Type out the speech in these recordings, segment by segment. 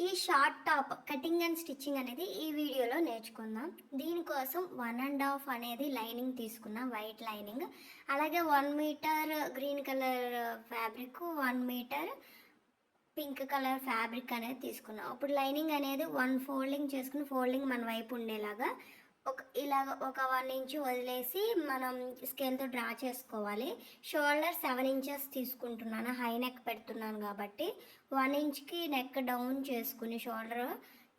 ఈ short top cutting and stitching అనేది ఈ వీడియోలో నేర్చుకుందాం. దీనికోసం 1.5 అనేది లైనింగ్ తీసుకున్నా, వైట్ లైనింగ్. అలాగే 1 metre green colour fabric, 1 metre pink colour fabric అనేది తీసుకున్నాం. ఇప్పుడు లైనింగ్ అనేది 1 ఫోల్డింగ్ చేసుకుని, ఫోల్డింగ్ మన వైపు ఉండేలాగా ఇలాగ ఒక 1 ఇంచ్ వదిలేసి మనం స్కేల్తో డ్రా చేసుకోవాలి. షోల్డర్ 7 ఇంచెస్ తీసుకుంటున్నాను, హై నెక్ పెడుతున్నాను కాబట్టి 1 ఇంచ్కి నెక్ డౌన్ చేసుకుని షోల్డర్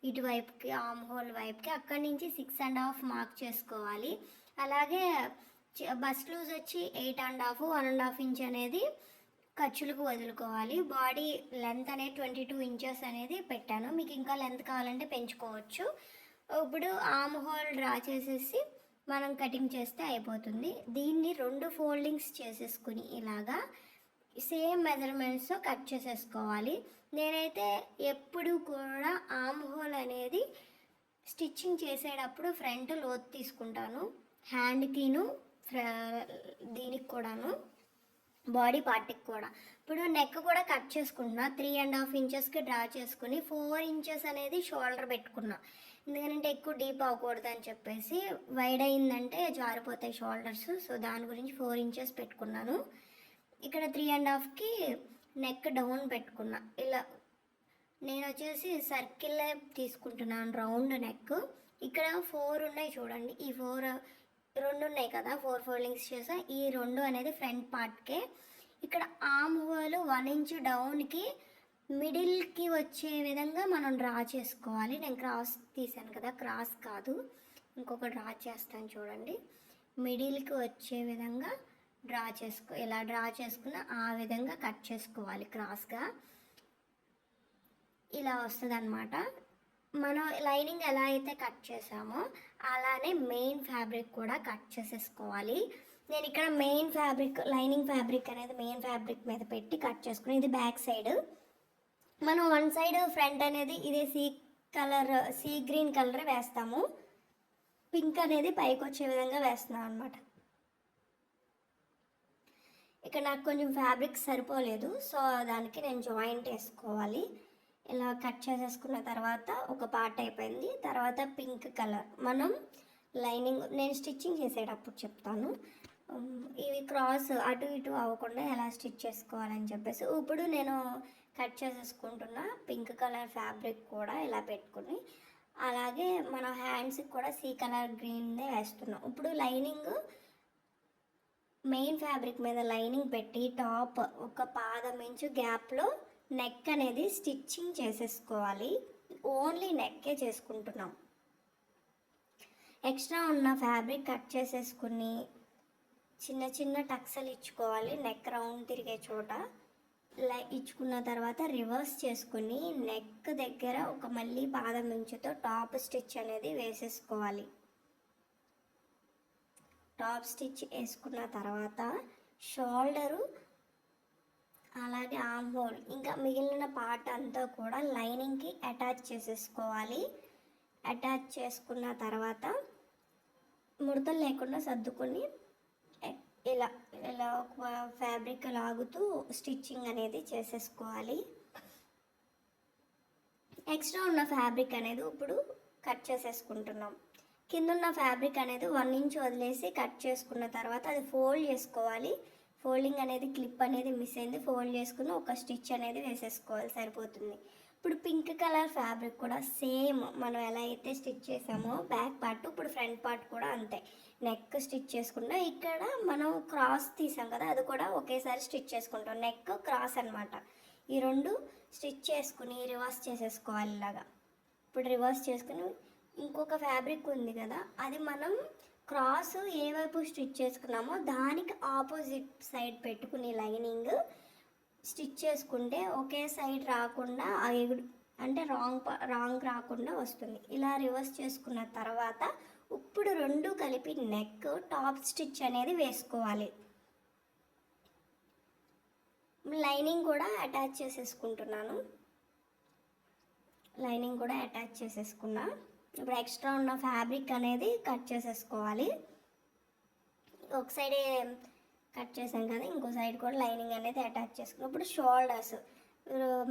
ఇటువైపుకి ఆర్మ్ హోల్ వైపుకి అక్కడి నుంచి 6.5 మార్క్ చేసుకోవాలి. అలాగే బస్ట్ లూజ్ వచ్చి 8.5, 1.5 ఇంచ్ అనేది ఖర్చులకు వదులుకోవాలి. బాడీ లెంత్ అనేది 22 ఇంచెస్ అనేది పెట్టాను. మీకు ఇంకా లెంత్ కావాలంటే పెంచుకోవచ్చు. ఇప్పుడు ఆర్మ్ హోల్ డ్రా చేసేసి మనం కటింగ్ చేస్తే అయిపోతుంది. దీన్ని 2 ఫోల్డింగ్స్ చేసేసుకుని ఇలాగా సేమ్ మెజర్మెంట్స్తో కట్ చేసేసుకోవాలి. నేనైతే ఎప్పుడు కూడా ఆర్మ్ హోల్ అనేది స్టిచ్చింగ్ చేసేటప్పుడు ఫ్రంట్ లోతు తీసుకుంటాను, హ్యాండ్కిను దీనికి కూడాను, బాడీ పార్ట్కి కూడా. ఇప్పుడు నెక్ కూడా కట్ చేసుకుంటున్నా. 3.5 ఇంచెస్కి డ్రా చేసుకుని 4 ఇంచెస్ అనేది షోల్డర్ పెట్టుకున్నా. ఎందుకంటే ఎక్కువ డీప్ అవ్వకూడదు అని చెప్పేసి, వైడ్ అయిందంటే జారిపోతాయి షోల్డర్స్. సో దాని గురించి 4 ఇంచెస్ పెట్టుకున్నాను. ఇక్కడ 3.5కి నెక్ డౌన్ పెట్టుకున్నా. ఇలా నేను వచ్చేసి సర్కిల్ తీసుకుంటున్నాను, రౌండ్ నెక్. ఇక్కడ 4 ఉన్నాయి చూడండి, ఈ 4 2 ఉన్నాయి కదా, 4 ఫోల్డింగ్స్ చేసా. ఈ 2 అనేది ఫ్రంట్ పార్ట్కే. ఇక్కడ ఆర్మ్ హోల్ 1 ఇంచ్ డౌన్కి మిడిల్కి వచ్చే విధంగా మనం డ్రా చేసుకోవాలి. నేను క్రాస్ తీసాను కదా, క్రాస్ కాదు, ఇంకొక డ్రా చేస్తాను చూడండి. మిడిల్కి వచ్చే విధంగా డ్రా ఇలా డ్రా చేసుకున్న ఆ విధంగా కట్ చేసుకోవాలి క్రాస్గా. ఇలా వస్తుంది అన్నమాట. మనం లైనింగ్ ఎలా అయితే కట్ చేసామో అలానే మెయిన్ ఫ్యాబ్రిక్ కూడా కట్ చేసేసుకోవాలి. నేను ఇక్కడ మెయిన్ ఫ్యాబ్రిక్, లైనింగ్ ఫ్యాబ్రిక్ అనేది మెయిన్ ఫ్యాబ్రిక్ మీద పెట్టి కట్ చేసుకుని, ఇది బ్యాక్ సైడ్. మనం 1 సైడ్ ఫ్రంట్ అనేది ఇదే సీ గ్రీన్ కలర్ వేస్తాము. పింక్ అనేది పైకి వచ్చే విధంగా వేస్తున్నాం అనమాట. ఇక్కడ నాకు కొంచెం ఫ్యాబ్రిక్ సరిపోలేదు, సో దానికి నేను జాయింట్ వేసుకోవాలి. ఇలా కట్ చేసేసుకున్న తర్వాత ఒక పార్ట్ అయిపోయింది. తర్వాత పింక్ కలర్ మనం లైనింగ్ నేను స్టిచ్చింగ్ చేసేటప్పుడు చెప్తాను. ఇవి క్రాస్ అటు ఇటు అవ్వకుండా ఎలా స్టిచ్ చేసుకోవాలని చెప్పేసి. ఇప్పుడు నేను కట్ చేసేసుకుంటున్నా పింక్ కలర్ ఫ్యాబ్రిక్ కూడా ఇలా పెట్టుకుని. అలాగే మన హ్యాండ్స్కి కూడా సీ కలర్ గ్రీన్దే వేస్తున్నాం. ఇప్పుడు లైనింగ్ మెయిన్ ఫ్యాబ్రిక్ మీద లైనింగ్ పెట్టి టాప్ ఒక పాదం ఇంచు గ్యాప్లో నెక్ అనేది స్టిచ్చింగ్ చేసేసుకోవాలి. ఓన్లీ నెక్కే చేసుకుంటున్నాం. ఎక్స్ట్రా ఉన్న ఫ్యాబ్రిక్ కట్ చేసేసుకుని చిన్న చిన్న టక్సలు ఇచ్చుకోవాలి. నెక్ రౌండ్ తిరిగే చోట ఇచ్చుకున్న తర్వాత రివర్స్ చేసుకుని నెక్ దగ్గర ఒక మళ్ళీ పాదం ఇంచుతో టాప్ స్టిచ్ అనేది వేసేసుకోవాలి. టాప్ స్టిచ్ వేసుకున్న తర్వాత షోల్డరు అలాగే ఆర్మ్ హోల్ ఇంకా మిగిలిన పార్ట్ అంతా కూడా లైనింగ్కి అటాచ్ చేసేసుకోవాలి. అటాచ్ చేసుకున్న తర్వాత ముడతలు లేకుండా సర్దుకొని ఇలా ఇలా ఒక ఫ్యాబ్రిక్ లాగుతూ స్టిచ్చింగ్ అనేది చేసేసుకోవాలి. ఎక్స్ట్రా ఉన్న ఫ్యాబ్రిక్ అనేది ఇప్పుడు కట్ చేసేసుకుంటున్నాం. కిందున్న ఫ్యాబ్రిక్ అనేది 1 ఇంచ్ వదిలేసి కట్ చేసుకున్న తర్వాత అది ఫోల్డ్ చేసుకోవాలి. ఫోల్డింగ్ అనేది క్లిప్ అనేది మిస్ అయింది, ఫోల్డ్ చేసుకుని ఒక స్టిచ్ అనేది వేసేసుకోవాలి, సరిపోతుంది. ఇప్పుడు పింక్ కలర్ ఫ్యాబ్రిక్ కూడా సేమ్ మనం ఎలా అయితే స్టిచ్ చేసామో బ్యాక్ పార్ట్, ఇప్పుడు ఫ్రంట్ పార్ట్ కూడా అంతే. నెక్ స్టిచ్ చేసుకుంటా. ఇక్కడ మనం క్రాస్ తీసాం కదా, అది కూడా ఒకేసారి స్టిచ్ చేసుకుంటాం. నెక్ క్రాస్ అనమాట. ఈ 2 స్టిచ్ చేసుకుని రివర్స్ చేసేసుకోవాలి ఇలాగా. ఇప్పుడు రివర్స్ చేసుకుని ఇంకొక ఫ్యాబ్రిక్ ఉంది కదా, అది మనం క్రాస్ ఏ వైపు స్టిచ్ చేసుకున్నామో దానికి ఆపోజిట్ సైడ్ పెట్టుకుని లైనింగ్ స్టిచ్ చేసుకుంటే ఒకే సైడ్ రాకుండా అంటే రాంగ్ రాకుండా వస్తుంది. ఇలా రివర్స్ చేసుకున్న తర్వాత ఇప్పుడు 2 కలిపి నెక్ టాప్ స్టిచ్ అనేది వేసుకోవాలి. లైనింగ్ కూడా అటాచ్ చేసేసుకుంటున్నాను. లైనింగ్ కూడా అటాచ్ చేసేసుకున్నా. ఇప్పుడు ఎక్స్ట్రా ఉన్న ఫ్యాబ్రిక్ అనేది కట్ చేసేసుకోవాలి. ఒక సైడే కట్ చేసాం కదా, ఇంకో సైడ్ కూడా లైనింగ్ అనేది అటాచ్ చేసుకున్నాం. ఇప్పుడు షోల్డర్స్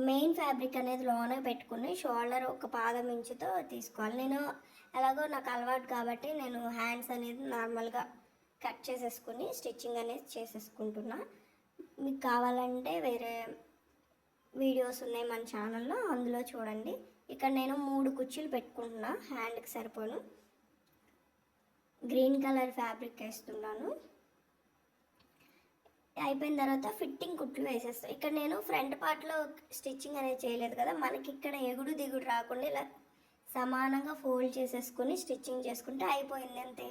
మెయిన్ ఫ్యాబ్రిక్ అనేది లోనే పెట్టుకుని షోల్డర్ ఒక పాదం ఇంచుతో తీసుకోవాలి. నేను ఎలాగో నాకు అలవాటు కాబట్టి నేను హ్యాండ్స్ అనేది నార్మల్గా కట్ చేసేసుకుని స్టిచ్చింగ్ అనేది చేసేసుకుంటున్నా. మీకు కావాలంటే వేరే వీడియోస్ ఉన్నాయి మన ఛానల్లో, అందులో చూడండి. ఇక్కడ నేను 3 కుర్చీలు పెట్టుకుంటున్నా, హ్యాండ్కి సరిపోను. గ్రీన్ కలర్ ఫ్యాబ్రిక్ వేస్తున్నాను. అయిపోయిన తర్వాత ఫిట్టింగ్ కుట్లు వేసేస్తాను. ఇక్కడ నేను ఫ్రంట్ పార్ట్లో స్టిచ్చింగ్ అనేది చేయలేదు కదా, మనకి ఇక్కడ ఎగుడు దిగుడు రాకుండా ఇలా సమానంగా ఫోల్డ్ చేసేసుకొని స్టిచ్చింగ్ చేసుకుంటే అయిపోయింది అంతే.